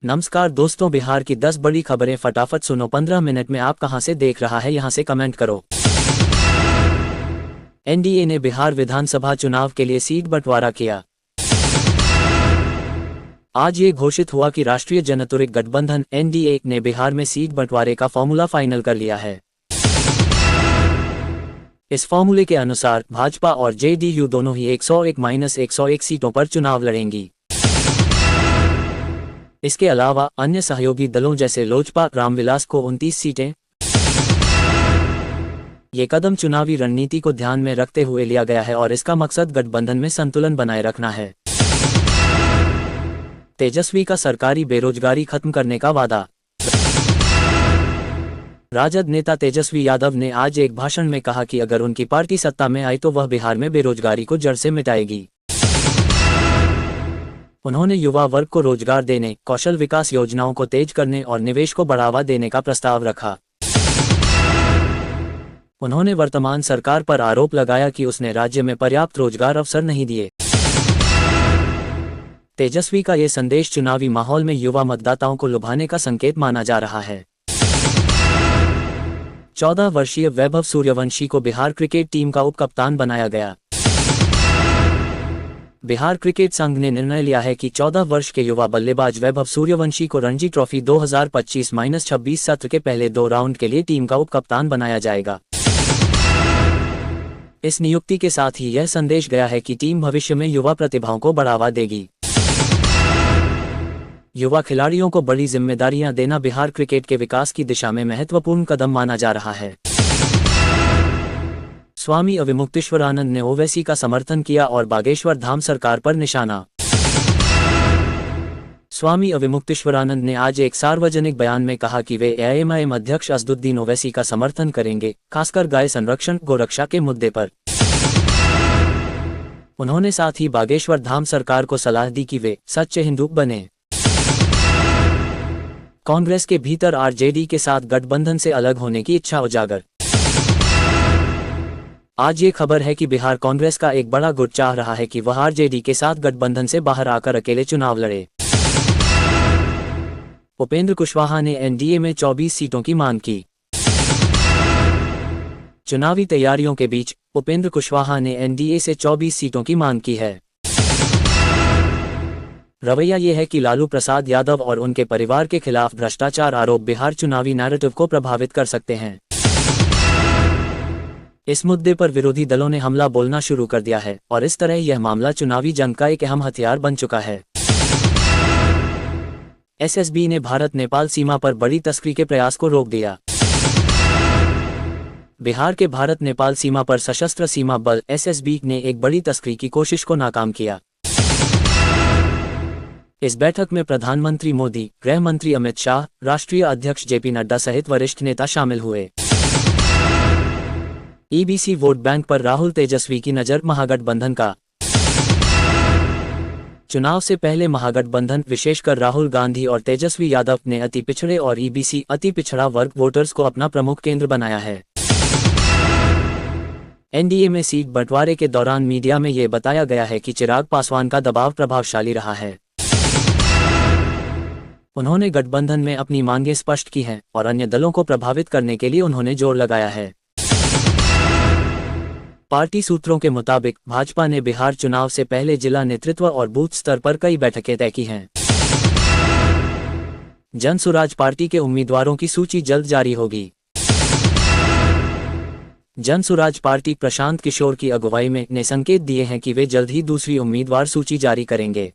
नमस्कार दोस्तों, बिहार की 10 बड़ी खबरें फटाफट सुनो। 15 मिनट में आप कहां से देख रहा है यहां से कमेंट करो। एनडीए ने बिहार विधानसभा चुनाव के लिए सीट बंटवारा किया। आज ये घोषित हुआ कि राष्ट्रीय जनतांत्रिक गठबंधन एनडीए ने बिहार में सीट बंटवारे का फॉर्मूला फाइनल कर लिया है। इस फॉर्मूले के अनुसार भाजपा और जेडीयू दोनों ही 101-101 सीटों पर चुनाव लड़ेंगी। इसके अलावा अन्य सहयोगी दलों जैसे लोजपा रामविलास को 29 सीटें। ये कदम चुनावी रणनीति को ध्यान में रखते हुए लिया गया है और इसका मकसद गठबंधन में संतुलन बनाए रखना है। तेजस्वी का सरकारी बेरोजगारी खत्म करने का वादा। राजद नेता तेजस्वी यादव ने आज एक भाषण में कहा कि अगर उनकी पार्टी सत्ता में आई तो वह बिहार में बेरोजगारी को जड़ से मिटाएगी। उन्होंने युवा वर्ग को रोजगार देने, कौशल विकास योजनाओं को तेज करने और निवेश को बढ़ावा देने का प्रस्ताव रखा। उन्होंने वर्तमान सरकार पर आरोप लगाया कि उसने राज्य में पर्याप्त रोजगार अवसर नहीं दिए। तेजस्वी का ये संदेश चुनावी माहौल में युवा मतदाताओं को लुभाने का संकेत माना जा रहा है। 14 वर्षीय वैभव सूर्यवंशी को बिहार क्रिकेट टीम का उपकप्तान बनाया गया। बिहार क्रिकेट संघ ने निर्णय लिया है कि 14 वर्ष के युवा बल्लेबाज वैभव सूर्यवंशी को रणजी ट्रॉफी 2025-26 सत्र के पहले 2 राउंड के लिए टीम का उपकप्तान बनाया जाएगा। इस नियुक्ति के साथ ही यह संदेश गया है कि टीम भविष्य में युवा प्रतिभाओं को बढ़ावा देगी। युवा खिलाड़ियों को बड़ी जिम्मेदारियां देना बिहार क्रिकेट के विकास की दिशा में महत्वपूर्ण कदम माना जा रहा है। स्वामी अविमुक्तेश्वरानंद ने ओवैसी का समर्थन किया और बागेश्वर धाम सरकार पर निशाना। स्वामी अविमुक्तेश्वरानंद ने आज एक सार्वजनिक बयान में कहा कि वे एआईएमआईएम अध्यक्ष असदुद्दीन ओवैसी का समर्थन करेंगे, खासकर गाय संरक्षण गोरक्षा के मुद्दे पर। उन्होंने साथ ही बागेश्वर धाम सरकार को सलाह दी कि वे सच्चे हिंदू बने। कांग्रेस के भीतर आरजेडी के साथ गठबंधन से अलग होने की इच्छा उजागर। आज ये खबर है कि बिहार कांग्रेस का एक बड़ा गुट चाह रहा है कि वह आरजेडी के साथ गठबंधन से बाहर आकर अकेले चुनाव लड़े। उपेंद्र कुशवाहा ने एनडीए में 24 सीटों की मांग की। चुनावी तैयारियों के बीच उपेंद्र कुशवाहा ने एनडीए से 24 सीटों की मांग की है। रवैया ये है कि लालू प्रसाद यादव और उनके परिवार के खिलाफ भ्रष्टाचार आरोप बिहार चुनावी नैरेटिव को प्रभावित कर सकते हैं। इस मुद्दे पर विरोधी दलों ने हमला बोलना शुरू कर दिया है और इस तरह यह मामला चुनावी जंग का एक अहम हथियार बन चुका है। एसएसबी ने भारत नेपाल सीमा पर बड़ी तस्करी के प्रयास को रोक दिया। बिहार के भारत नेपाल सीमा पर सशस्त्र सीमा बल एसएसबी ने एक बड़ी तस्करी की कोशिश को नाकाम किया। इस बैठक में प्रधानमंत्री मोदी, गृह मंत्री अमित शाह, राष्ट्रीय अध्यक्ष जेपी नड्डा सहित वरिष्ठ नेता शामिल हुए। ईबीसी वोट बैंक पर राहुल तेजस्वी की नजर महागठबंधन का। चुनाव से पहले महागठबंधन विशेषकर राहुल गांधी और तेजस्वी यादव ने अति पिछड़े और ईबीसी अति पिछड़ा वर्ग वोटर्स को अपना प्रमुख केंद्र बनाया है। एनडीए में सीट बंटवारे के दौरान मीडिया में ये बताया गया है कि चिराग पासवान का दबाव प्रभावशाली रहा है। उन्होंने गठबंधन में अपनी मांगें स्पष्ट की हैं और अन्य दलों को प्रभावित करने के लिए उन्होंने जोर लगाया है। पार्टी सूत्रों के मुताबिक भाजपा ने बिहार चुनाव से पहले जिला नेतृत्व और बूथ स्तर पर कई बैठकें तय की हैं। जनसुराज पार्टी के उम्मीदवारों की सूची जल्द जारी होगी। जनसुराज पार्टी प्रशांत किशोर की अगुवाई में ने संकेत दिए हैं कि वे जल्द ही दूसरी उम्मीदवार सूची जारी करेंगे।